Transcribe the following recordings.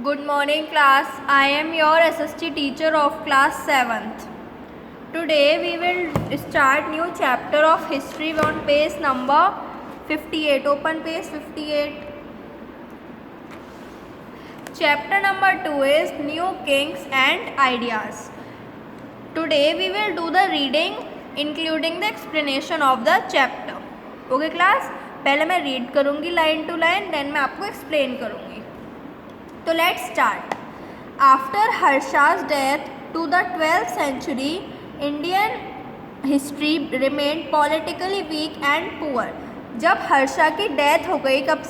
Good morning class. I am your SST teacher of class 7th. Today we will start new chapter of history on page number 58. Open page 58. Chapter number 2 is New Kings and Ideas. Today we will do the reading including the explanation of the chapter. Okay class? पहले मैं read करूँगी line to line, then मैं आपको explain करूँगी. तो let's start. After Harsha's death to the 12th century, Indian history remained politically weak and poor. जब हर्षा की death हो गई कब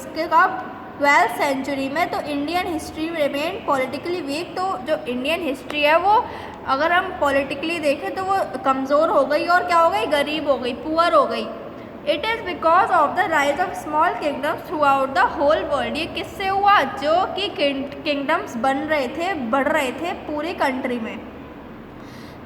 12th सेंचुरी में, तो Indian history remain politically weak. तो जो इंडियन हिस्ट्री है वो अगर हम पॉलिटिकली देखें तो वो कमज़ोर हो गई और क्या हो गई, गरीब हो गई, पुअर हो गई. It is because of the rise of small kingdoms throughout the whole world. ये किससे हुआ? जो कि किंगडम्स बन रहे थे, बढ़ रहे थे पूरी कंट्री में.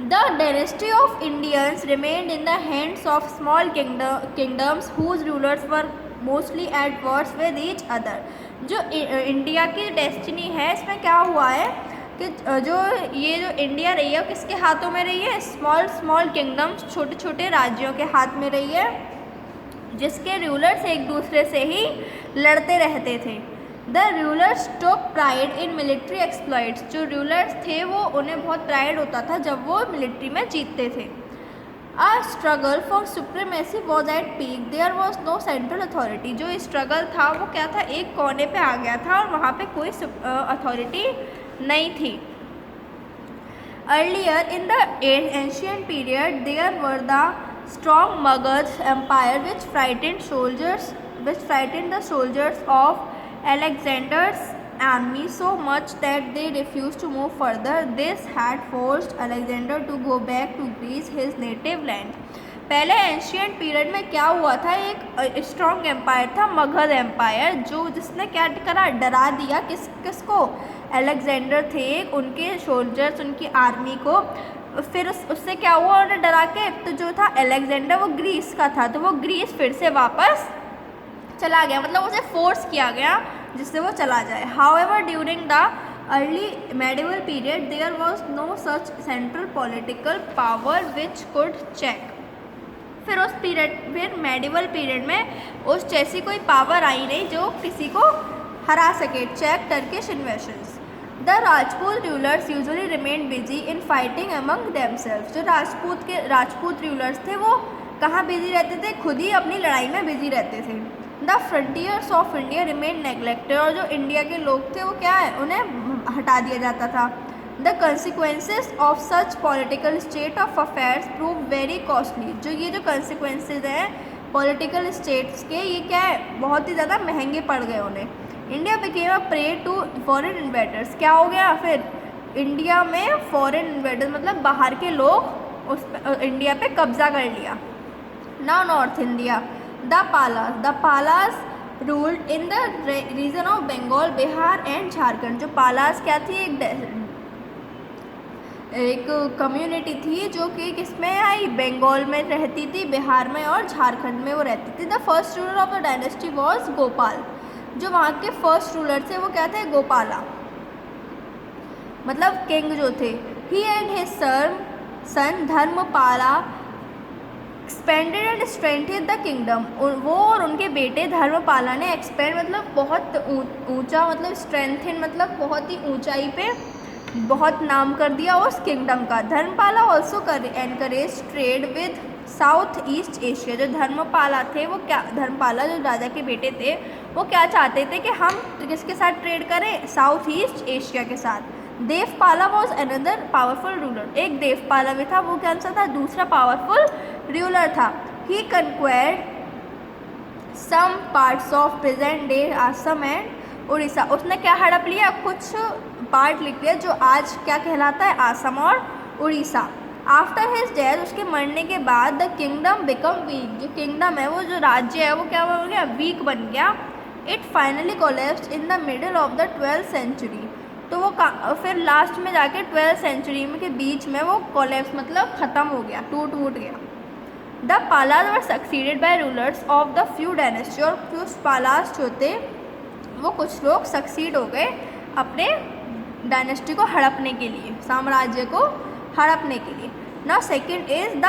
The dynasty of Indians remained in the hands of small kingdoms whose rulers were mostly at wars with each other. जो इंडिया की डेस्टिनी है इसमें क्या हुआ है कि जो इंडिया रही है किसके हाथों में रही है? स्मॉल किंगडम्स, छोटे छोटे राज्यों के हाथ में रही है, जिसके रूलर्स एक दूसरे से ही लड़ते रहते थे. The rulers took pride in military exploits. जो रूलर्स थे वो उन्हें बहुत प्राइड होता था जब वो मिलिट्री में जीतते थे. A struggle for supremacy was at peak. There was no central authority. जो स्ट्रगल था वो क्या था, एक कोने पे आ गया था और वहाँ पे कोई अथॉरिटी नहीं थी. Earlier in the ancient period there were the strong Magadh empire which frightened the soldiers of Alexander's army so much that they refused to move further. This had forced Alexander to go back to Greece, his native land. पहले ancient period में क्या हुआ था, एक strong empire था Magadh empire, जो जिसने क्या करा, डरा दिया किसको? अलेक्जेंडर थे, उनके सोल्जर्स, उनकी आर्मी को. फिर उससे क्या हुआ, उन्हें डरा के, तो जो था अलेक्जेंडर वो ग्रीस का था, तो वो ग्रीस फिर से वापस चला गया, मतलब उसे फोर्स किया गया जिससे वो चला जाए. However during the early medieval period there was no such central political power which could check. फिर मेडिवल पीरियड में उस जैसी कोई पावर आई नहीं जो किसी को हरा सके. Check Turkish invasions. The Rajput rulers usually remain busy in fighting among themselves. जो राजपूत रूलर्स थे वो कहाँ बिजी रहते थे? खुद ही अपनी लड़ाई में बिजी रहते थे. The frontiers of India remain neglected. और जो इंडिया के लोग थे वो क्या है, उन्हें हटा दिया जाता था. The consequences of such political state of affairs prove very costly. जो ये जो कंसिक्वेंसेज हैं पॉलिटिकल स्टेट्स के, ये क्या है, बहुत ही ज़्यादा महंगे पड़ गए उन्हें. India became a prey to foreign invaders. क्या हो गया फिर? इंडिया में फॉरेन इन्वेडर्स मतलब बाहर के लोग इंडिया पे कब्जा कर लिया. Now north India. The Palas ruled in the region of Bengal, Bihar and Jharkhand. जो पालास क्या थी, एक कम्युनिटी थी जो कि किसमें आई, बंगाल में रहती थी, बिहार में और झारखंड में वो रहती थी. The first ruler of the dynasty was Gopal. जो वहाँ के फर्स्ट रूलर थे वो क्या थे? गोपाला, मतलब किंग जो थे. He and his son Dharmapala expanded and strengthened the kingdom. वो और उनके बेटे धर्मपाला ने एक्सपेंड मतलब बहुत ऊंचा, मतलब स्ट्रेंथन मतलब बहुत ही ऊंचाई पे बहुत नाम कर दिया उस किंगडम का. Dharmapala also encourage trade with south east Asia. जो धर्मपाला थे वो क्या, धर्मपाला जो राजा के बेटे थे वो क्या चाहते थे कि हम किसके साथ ट्रेड करें? साउथ ईस्ट एशिया के साथ. Devapala was another powerful ruler. एक देवपाला भी था, वो कौन सा था? दूसरा पावरफुल रूलर था. He conquered some parts of present day Assam and Orissa. उसने क्या हड़प लिया? कुछ पार्ट लिख लिया जो आज क्या कहलाता है, असम और उड़ीसा. आफ्टर हिज डेथ, उसके मरने के बाद, द किंगडम बिकम वीक. जो किंगडम है वो, जो राज्य है वो क्या हो गया, वीक बन गया. It finally collapsed in the middle of the 12th century. तो वो फिर लास्ट में जाके 12th सेंचुरी में के बीच में वो कोलैप्स मतलब ख़त्म हो गया, टूट गया. The Palas were succeeded by rulers of the few dynasty. और फ्यू पालास जो थे वो कुछ लोग सक्सीड हो गए अपने डायनेस्टी को हड़पने के लिए, साम्राज्य को हड़पने के लिए। नाउ सेकंड इज द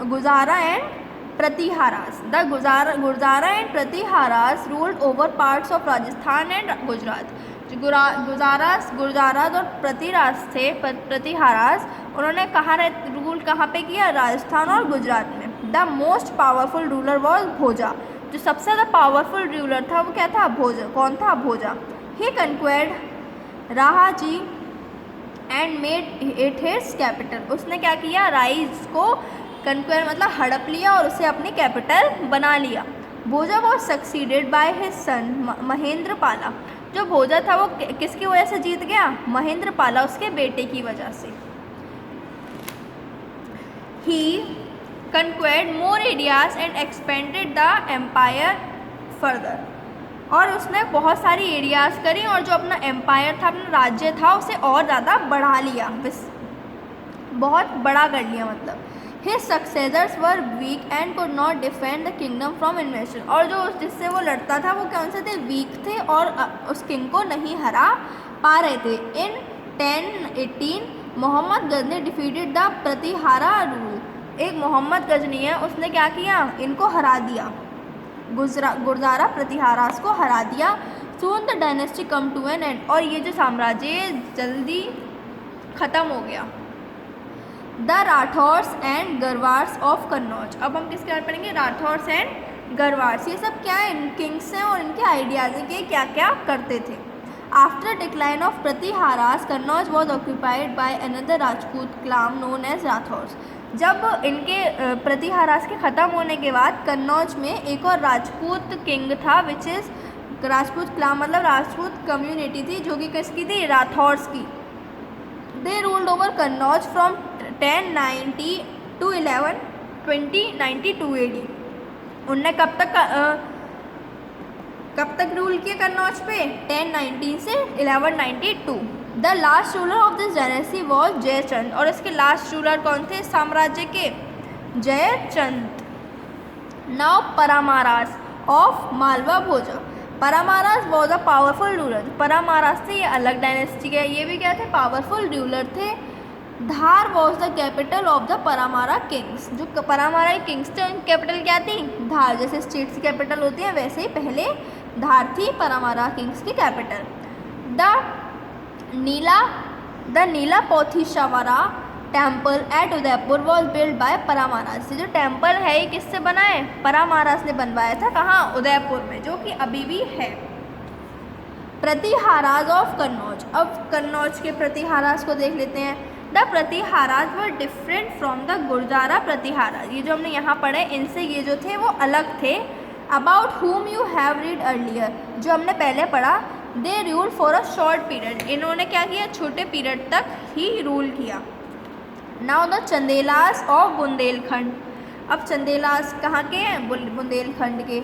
गुजारा एंड प्रतिहारास। द गुजारा and Pratiharas ruled over parts of Rajasthan and Gujarat. जो गुजारास और प्रतिहारास उन्होंने रूल कहाँ पे किया? राजस्थान और गुजरात में। The most powerful ruler was Bhoja. जो सबसे ज़्यादा पावरफुल रूलर था वो क्या था? भोजा। कौन था? Bhoja. He conquered Rahaji and made it his capital. उसने क्या किया? राइज को कंक्वेयर मतलब हड़प लिया और उसे अपनी कैपिटल बना लिया। Bhoja was succeeded by his son Mahendra Pala. जो भोजा था वो किसकी वजह से जीत गया? महेंद्र पाला, उसके बेटे की वजह से। He conquered more areas and expanded the empire further. और उसने बहुत सारी एरियाज करी और जो अपना एम्पायर था, अपना राज्य था, उसे और ज़्यादा बढ़ा लिया, बहुत बड़ा कर लिया मतलब। His successors were weak and could not defend the kingdom from invasion। और जो जिससे वो लड़ता था वो कौन से थे? वीक थे और उस किंग को नहीं हरा पा रहे थे। In 1018 Mohammad Ghazni defeated the Pratihara rule. एक मोहम्मद गजनी है, उसने क्या किया? इनको हरा दिया, गुजारा प्रतिहारास को हरा दिया। Soon the dynasty come to an end। और ये जो साम्राज्य जल्दी ख़त्म हो गया। The Rathores and Garwars of Kannauj. अब हम किसके बारे में पढ़ेंगे? राठौर्स एंड गरवार्स। ये सब क्या है? किंग्स हैं और इनके आइडियाज़ के क्या क्या करते थे। After decline of Pratiharas Kannauj was occupied by another Rajput clan known as Rathores. जब इनके प्रतिहारास के ख़त्म होने के बाद कन्नौज में एक और राजपूत किंग था, विच इज़ राजपूत क्लान मतलब राजपूत कम्युनिटी थी, जो कि किसकी थी? राठौर्स की। दे ruled over Kannauj from 1090 to 1192 AD। उनने कब तक रूल किया कन्नौज पे? 1019 से 1192। The last ruler of this dynasty was Jaichand. और इसके लास्ट रूलर कौन थे साम्राज्य के? Jaichand. Now Paramaras of Malwa Bhoja. Paramaras was a powerful ruler. Paramaras थे, ये अलग डायनेस्टी के, ये भी क्या थे? पावरफुल रूलर थे। Dhar was the capital of the Paramara kings. जो परमारा किंग्स थे उनकी कैपिटल क्या थी? धार। जैसे स्टेट्स की कैपिटल होती है वैसे ही पहले धार थी परमारा किंग्स की capital. The Nila Pothishwara temple at Udaipur was build by Paramaras. जो टेम्पल है ये किससे बना है? परमारास ने बनवाया था। कहाँ? उदयपुर में, जो कि अभी भी है। प्रतिहारास ऑफ कन्नौज। अब कन्नौज के प्रतिहारास को देख लेते हैं। The Pratiharas were different from the Gurjara Pratiharas. ये जो हमने यहाँ पढ़े इनसे ये जो थे वो अलग थे। About whom you have read earlier, जो हमने पहले पढ़ा। They rule for a short period. इन्होंने क्या किया? छोटे पीरियड तक ही रूल किया। Now the Chandelas of Bundelkhand. अब चंदेलास कहाँ के हैं? बुंदेलखंड के।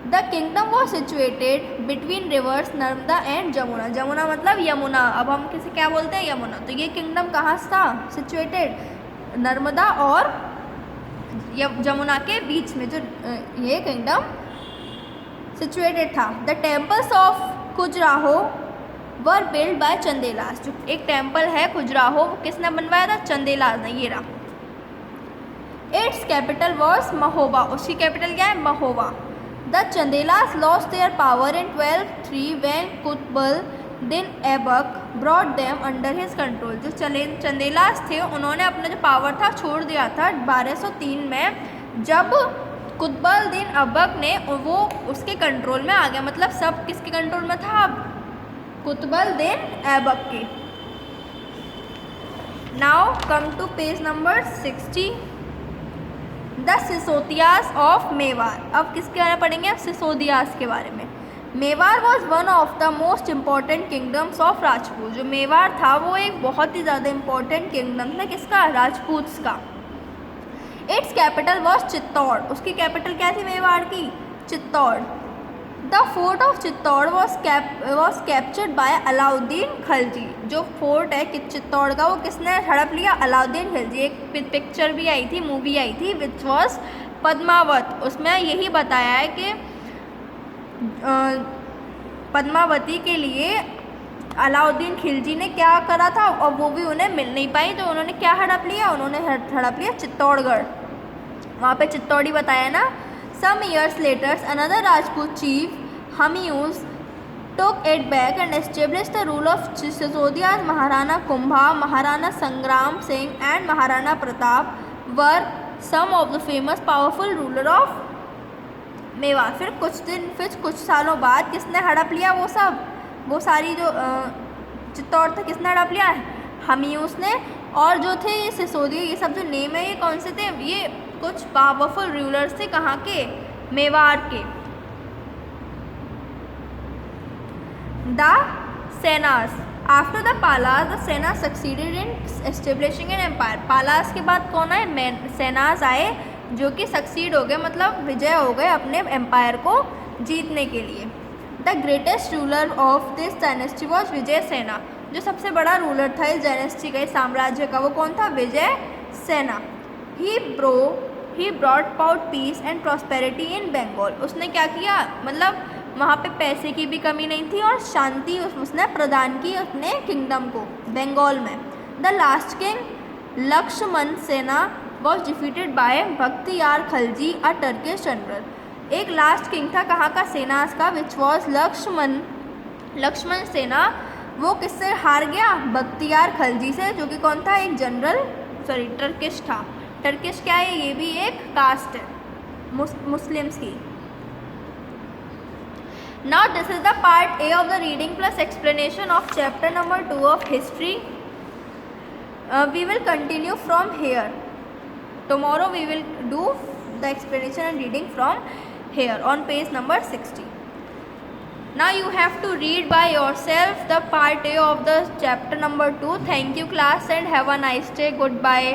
The kingdom was situated between rivers Narmada and Jamuna. Jamuna मतलब यमुना, अब हम किसे क्या बोलते हैं? यमुना। तो ये किंगडम कहाँ था सिचुएटेड? नर्मदा और जमुना के बीच में जो ये किंगडम सिचुएटेड था। The temples of Khajuraho were build by Chandelas. जो एक टेम्पल है खुजराहो, वो किसने बनवाया था? चंदेलास ने। ये रहा। It's capital was Mahoba. उसकी कैपिटल क्या है? Mahoba. The Chandelas lost their power in 1203 when Qutbuddin Aibak brought them under his control। जो चंदेलास थे उन्होंने अपना जो पावर था छोड़ दिया था 1203 में, जब कुतुबुद्दीन ऐबक ने वो उसके कंट्रोल में आ गया। मतलब सब किसके कंट्रोल में था? अब कुतुबुद्दीन ऐबक के। Now come to page number 60। The Sisodias of Mewar. अब किसके बारे में पढ़ेंगे? अब सिसोदियास के बारे में। Mewar was one of the most important kingdoms of Rajput. जो मेवाड़ था वो एक बहुत ही ज़्यादा इम्पॉर्टेंट किंगडम था। किसका? राजपूत का। It's capital was Chittor. उसकी कैपिटल क्या थी मेवाड़ की? Chittor. The fort of Chittor was captured by Alauddin Khilji. जो फोर्ट है कि चित्तौड़ का वो किसने हड़प लिया? अलाउद्दीन खिलजी। एक पिक्चर भी आई थी, मूवी आई थी, विच वॉज पद्मावत। उसमें यही बताया है कि पद्मावती के लिए अलाउद्दीन खिलजी ने क्या करा था, और वो भी उन्हें मिल नहीं पाई, तो उन्होंने क्या हड़प लिया, उन्होंने हड़प लिया चित्तौड़गढ़, वहाँ पे चित्तौड़ी बताया ना। Some years later another Rajput chief हमीयूज took it back and established the rule of Sisodiya. Maharana Kumbha, Maharana Sangram Singh and Maharana Pratap were some of the famous powerful ruler of Mewar. फिर कुछ सालों बाद किसने हड़प लिया वो सारी जो चित्तौड़ था, किसने हड़प लिया, हमीयूस ने। और जो थे ये सिसोदिया, ये सब जो नेम है ये कौन से थे, ये कुछ पावरफुल रूलर्स थे, कहाँ के, मेवाड़ के। The Senas. After the Palas, the Senas succeeded in establishing an empire. पालास के बाद कौन आए, सेनास आए, जो कि सक्सीड हो गए, मतलब विजय हो गए अपने एम्पायर को जीतने के लिए। The greatest ruler of this dynasty was Vijay Sena. जो सबसे बड़ा रूलर था इस डायनेस्टी का, इस साम्राज्य का, वो कौन था, Vijay Sena. He brought about peace and prosperity in Bengal. उसने क्या किया, मतलब वहाँ पे पैसे की भी कमी नहीं थी और शांति उसने प्रदान की अपने किंगडम को, बंगाल में। द लास्ट किंग लक्ष्मण सेना was defeated by Bakhtiyar Khalji, a Turkish general. एक लास्ट किंग था कहाँ का, सेनास का, विच वॉज लक्ष्मण सेना। वो किससे हार गया, बख्तियार खलजी से, जो कि कौन था, एक जनरल, टर्किश था। टर्किश क्या है, ये भी एक कास्ट है मुस्लिम्स की। Now this is the part A of the reading plus explanation of chapter number 2 of history. We will continue from here. Tomorrow we will do the explanation and reading from here on page number 60. Now you have to read by yourself the part A of the chapter number 2. Thank you class and have a nice day. Goodbye.